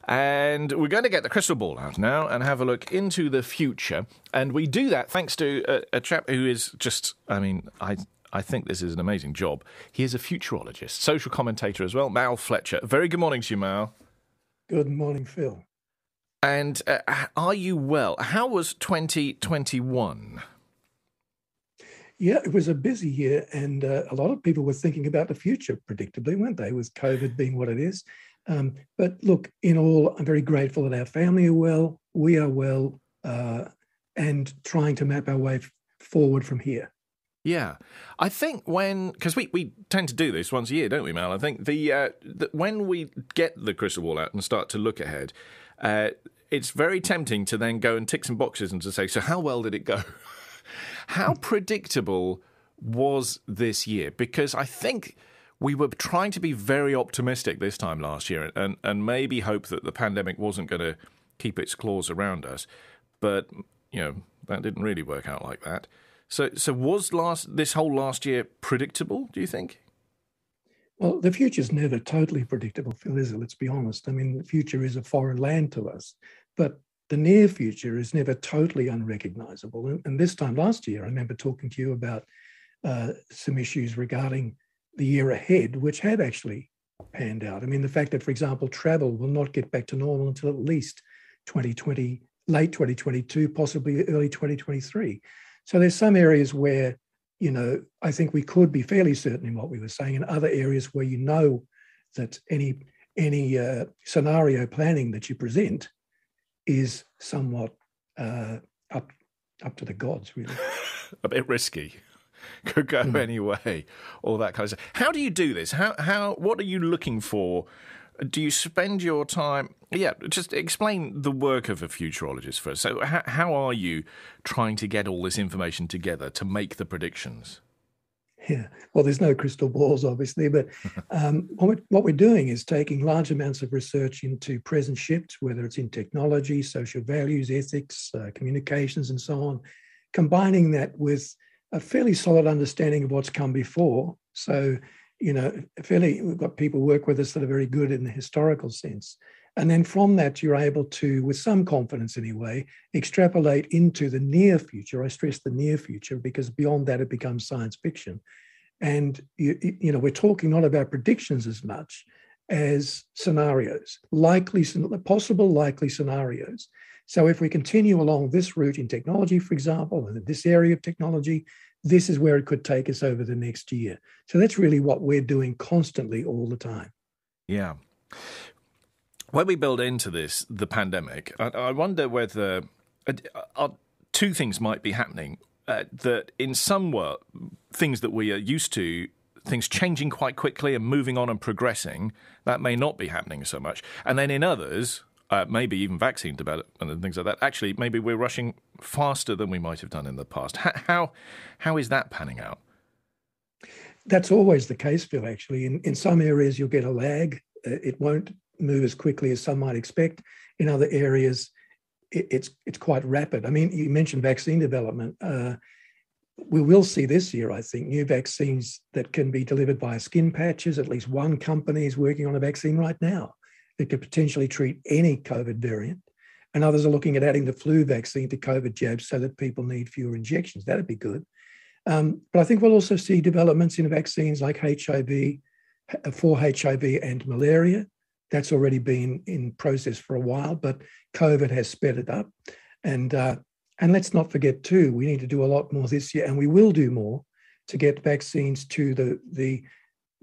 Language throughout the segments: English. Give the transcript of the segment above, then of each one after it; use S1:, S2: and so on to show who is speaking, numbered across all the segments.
S1: And we're going to get the crystal ball out now and have a look into the future. And we do that thanks to a chap who is just, I think this is an amazing job. He is a futurologist, social commentator as well, Mal Fletcher. Very good morning to you, Mal.
S2: Good morning, Phil.
S1: And are you well? How was 2021?
S2: Yeah, it was a busy year, and a lot of people were thinking about the future, predictably, weren't they, with COVID being what it is. But look, in all, I'm very grateful that our family are well, we are well, and trying to map our way forward from here.
S1: Yeah, I think because we tend to do this once a year, don't we, Mal? I think when we get the crystal ball out and start to look ahead, it's very tempting to then go and tick some boxes and to say, so how well did it go? How predictable was this year? Because I think we were trying to be very optimistic this time last year and maybe hope that the pandemic wasn't going to keep its claws around us. But, that didn't really work out like that. So was this whole last year predictable, do you think?
S2: Well, the future's never totally predictable, Phil, is it? Let's be honest. I mean, the future is a foreign land to us. But the near future is never totally unrecognizable. And this time last year, I remember talking to you about some issues regarding the year ahead, which have actually panned out. I mean, the fact that, for example, travel will not get back to normal until at least 2020, late 2022, possibly early 2023. So there's some areas where, I think we could be fairly certain in what we were saying, and other areas where that any scenario planning that you present is somewhat up to the gods, really.
S1: A bit risky. Could go any way, all that kind of stuff. How do you do this? What are you looking for? Do you spend your time... Yeah, just explain the work of a futurologist first. So how are you trying to get all this information together to make the predictions?
S2: Yeah, well, there's no crystal balls, obviously, but what we're doing is taking large amounts of research into present shifts, whether it's in technology, social values, ethics, communications, and so on, combining that with a fairly solid understanding of what's come before. So, we've got people work with us that are very good in the historical sense. And then from that, you're able to, with some confidence anyway, extrapolate into the near future. I stress the near future because beyond that, it becomes science fiction. And, we're talking not about predictions as much as scenarios, possible likely scenarios. So if we continue along this route in technology, for example, and in this area of technology, this is where it could take us over the next year. So that's really what we're doing constantly all the time.
S1: Yeah. When we build into this, the pandemic, I wonder whether two things might be happening. That in some things that we are used to, things changing quite quickly and moving on and progressing, that may not be happening so much. And then in others, maybe even vaccine development and things like that, actually maybe we're rushing faster than we might have done in the past. How is that panning out?
S2: That's always the case, Phil, actually. In some areas, you'll get a lag. It won't move as quickly as some might expect. In other areas, it's quite rapid. I mean, you mentioned vaccine development. We will see this year, I think, new vaccines that can be delivered via skin patches. At least one company is working on a vaccine right now that could potentially treat any COVID variant. And others are looking at adding the flu vaccine to COVID jabs so that people need fewer injections. That'd be good. But I think we'll also see developments in vaccines like HIV, for HIV and malaria. That's already been in process for a while, but COVID has sped it up. And let's not forget too, we need to do a lot more this year, and we will do more to get vaccines to the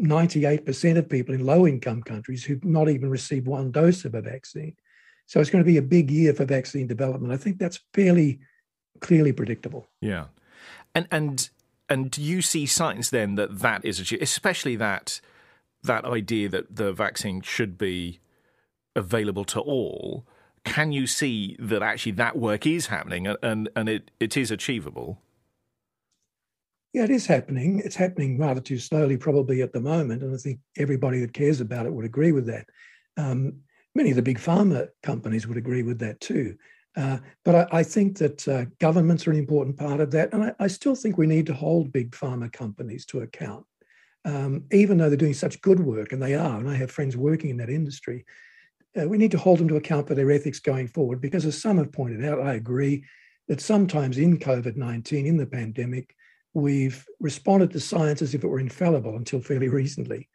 S2: 98% of people in low-income countries who've not even received one dose of a vaccine. So it's going to be a big year for vaccine development. I think that's fairly clearly predictable.
S1: Yeah. And do you see signs then that is achieved, especially that idea that the vaccine should be available to all? Can you see that actually that work is happening and it is achievable?
S2: Yeah, it is happening. It's happening rather too slowly probably at the moment, and I think everybody that cares about it would agree with that. Many of the big pharma companies would agree with that too. But I think that governments are an important part of that, and I still think we need to hold big pharma companies to account. Even though they're doing such good work, and they are, and I have friends working in that industry, we need to hold them to account for their ethics going forward, because as some have pointed out, I agree that sometimes in COVID-19, in the pandemic, we've responded to science as if it were infallible until fairly recently.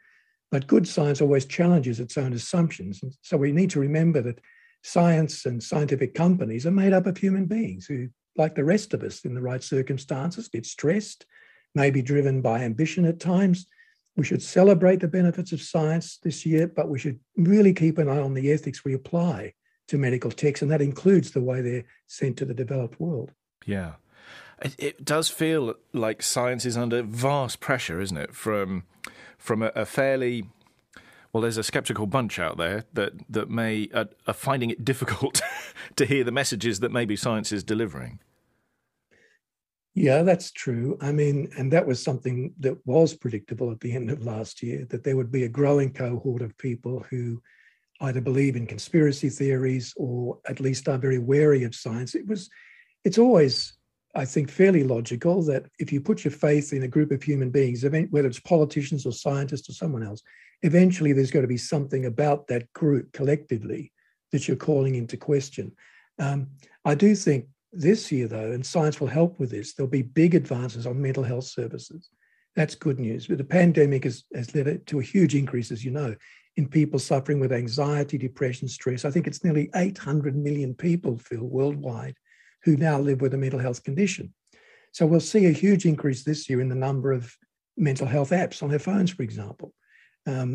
S2: But good science always challenges its own assumptions. And so we need to remember that science and scientific companies are made up of human beings who, like the rest of us in the right circumstances, get stressed, may be driven by ambition at times. We should celebrate the benefits of science this year, but we should really keep an eye on the ethics we apply to medical texts, and that includes the way they're sent to the developed world.
S1: Yeah. It does feel like science is under vast pressure, isn't it, from a fairly... Well, there's a sceptical bunch out there that may are finding it difficult to hear the messages that maybe science is delivering.
S2: Yeah, that's true. I mean, and that was something that was predictable at the end of last year, that there would be a growing cohort of people who either believe in conspiracy theories or at least are very wary of science. It's always, I think, fairly logical that if you put your faith in a group of human beings, whether it's politicians or scientists or someone else, eventually there's got to be something about that group collectively that you're calling into question. I do think this year, though, and science will help with this, there'll be big advances on mental health services. That's good news. But the pandemic has led to a huge increase, as you know, in people suffering with anxiety, depression, stress. I think it's nearly 800 million people, Phil, worldwide, who now live with a mental health condition. So we'll see a huge increase this year in the number of mental health apps on their phones, for example.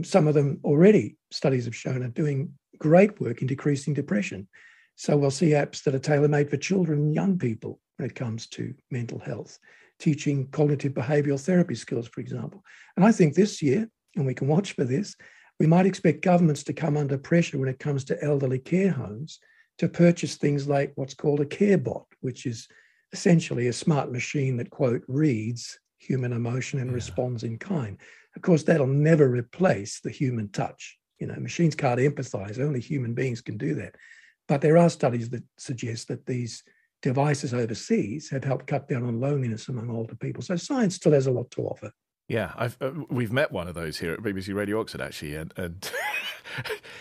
S2: Some of them already, studies have shown, are doing great work in decreasing depression. So we'll see apps that are tailor-made for children and young people when it comes to mental health, teaching cognitive behavioural therapy skills, for example. And I think this year, and we can watch for this, we might expect governments to come under pressure when it comes to elderly care homes to purchase things like what's called a care bot, which is essentially a smart machine that, quote, reads human emotion and responds in kind. Of course, that'll never replace the human touch. You know, machines can't empathize, only human beings can do that. But there are studies that suggest that these devices overseas have helped cut down on loneliness among older people. So science still has a lot to offer.
S1: Yeah, we've met one of those here at BBC Radio Oxford, actually, and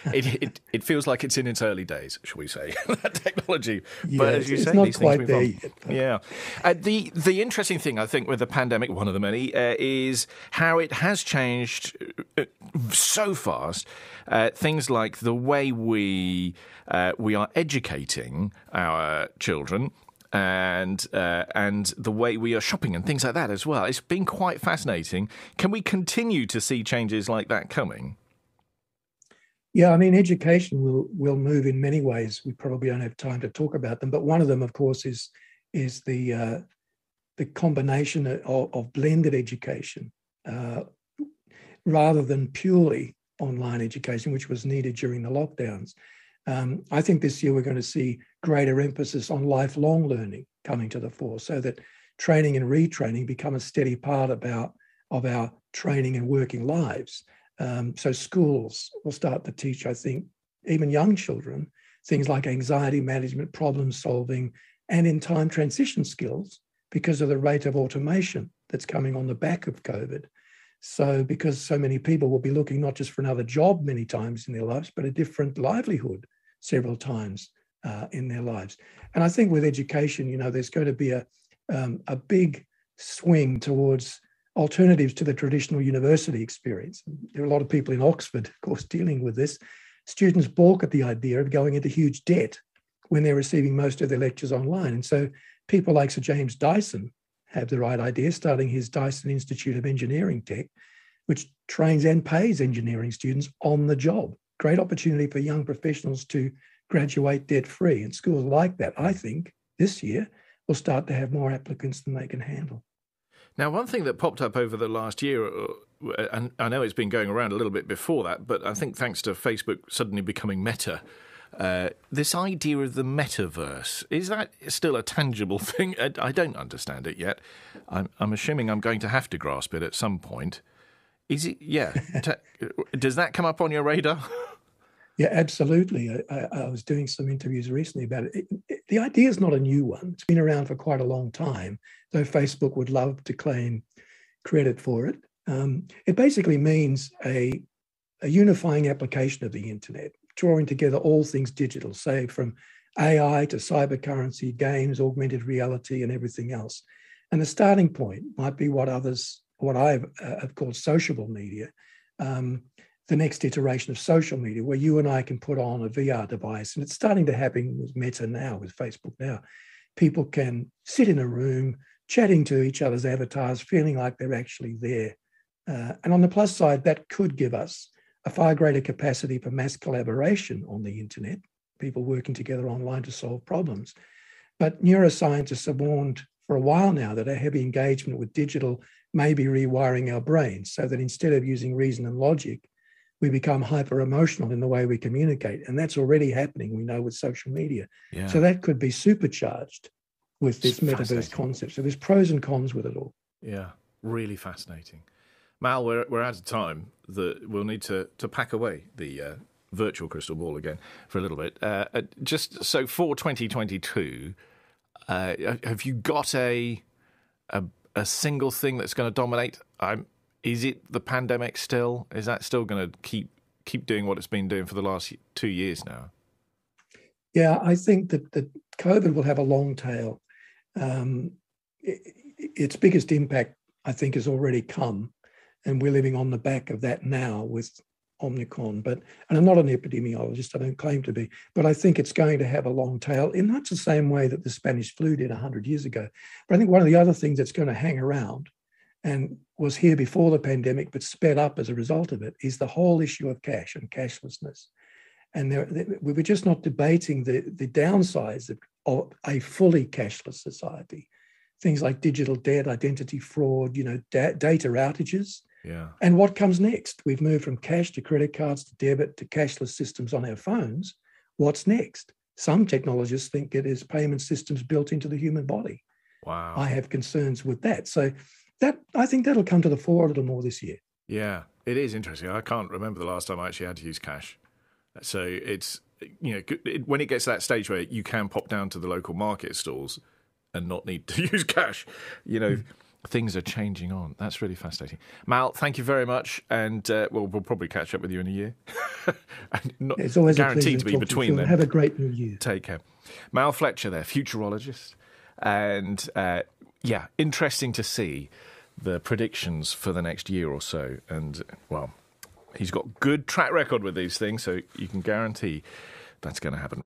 S1: it feels like it's in its early days, shall we say, that technology.
S2: Yeah,
S1: but as you say,
S2: not
S1: these
S2: quite
S1: things
S2: there
S1: move on.
S2: yet.
S1: Yeah. The interesting thing, I think, with the pandemic, one of the many, is how it has changed so fast. Things like the way we are educating our children, and the way we are shopping and things like that as well. It's been quite fascinating. Can we continue to see changes like that coming?
S2: Yeah, I mean, education will move in many ways. We probably don't have time to talk about them, but one of them, of course, is the combination of blended education rather than purely online education, which was needed during the lockdowns. I think this year we're going to see greater emphasis on lifelong learning coming to the fore, so that training and retraining become a steady part of our training and working lives. So schools will start to teach, I think, even young children, things like anxiety management, problem solving, and in time transition skills because of the rate of automation that's coming on the back of COVID. So because so many people will be looking not just for another job many times in their lives, but a different livelihood several times in their lives. And I think with education, you know, there's going to be a big swing towards alternatives to the traditional university experience. There are a lot of people in Oxford, of course, dealing with this. Students balk at the idea of going into huge debt when they're receiving most of their lectures online. And so people like Sir James Dyson have the right idea, starting his Dyson Institute of Engineering Tech, which trains and pays engineering students on the job. Great opportunity for young professionals to graduate debt-free. And schools like that, I think, this year will start to have more applicants than they can handle.
S1: Now, one thing that popped up over the last year, and I know it's been going around a little bit before that, but I think thanks to Facebook suddenly becoming Meta, this idea of the Metaverse, is that still a tangible thing? I don't understand it yet. I'm assuming I'm going to have to grasp it at some point. Is it? Yeah. Does that come up on your radar?
S2: Yeah, absolutely. I was doing some interviews recently about it. The idea is not a new one. It's been around for quite a long time, though Facebook would love to claim credit for it. It basically means a unifying application of the internet, drawing together all things digital, say from AI to cybercurrency, games, augmented reality, and everything else. And the starting point might be what I've have called sociable media, the next iteration of social media, where you and I can put on a VR device. And it's starting to happen with Meta now, with Facebook now. People can sit in a room chatting to each other's avatars, feeling like they're actually there. And on the plus side, that could give us a far greater capacity for mass collaboration on the internet, people working together online to solve problems. But neuroscientists have warned for a while now that a heavy engagement with digital may be rewiring our brains so that instead of using reason and logic, we become hyper emotional in the way we communicate. And that's already happening, we know, with social media. Yeah. So that could be supercharged with this metaverse concept. So there's pros and cons with it all.
S1: Yeah, really fascinating. Mal, we're out of time. We'll need to pack away the virtual crystal ball again for a little bit. Just so for 2022, have you got a single thing that's going to dominate? Is it the pandemic still? Is that still going to keep doing what it's been doing for the last 2 years now?
S2: Yeah, I think that COVID will have a long tail. Its biggest impact, I think, has already come. And we're living on the back of that now with Omicron. And I'm not an epidemiologist, I don't claim to be, but I think it's going to have a long tail in much the same way that the Spanish flu did 100 years ago. But I think one of the other things that's going to hang around and was here before the pandemic, but sped up as a result of it, is the whole issue of cash and cashlessness. And we were just not debating the downsides of a fully cashless society. Things like digital debt, identity fraud, data outages.
S1: Yeah.
S2: And what comes next? We've moved from cash to credit cards to debit to cashless systems on our phones. What's next? Some technologists think it is payment systems built into the human body.
S1: Wow.
S2: I have concerns with that. So I think that'll come to the fore a little more this year.
S1: Yeah, it is interesting. I can't remember the last time I actually had to use cash. So it's, when it gets to that stage where you can pop down to the local market stalls and not need to use cash, things are changing on. That's really fascinating. Mal, thank you very much. And we'll probably catch up with you in a year.
S2: It's always
S1: guaranteed
S2: to
S1: be between them.
S2: Have a great new year.
S1: Take care. Mal Fletcher there, futurologist. And interesting to see the predictions for the next year or so. And, well, he's got good track record with these things, so you can guarantee that's going to happen.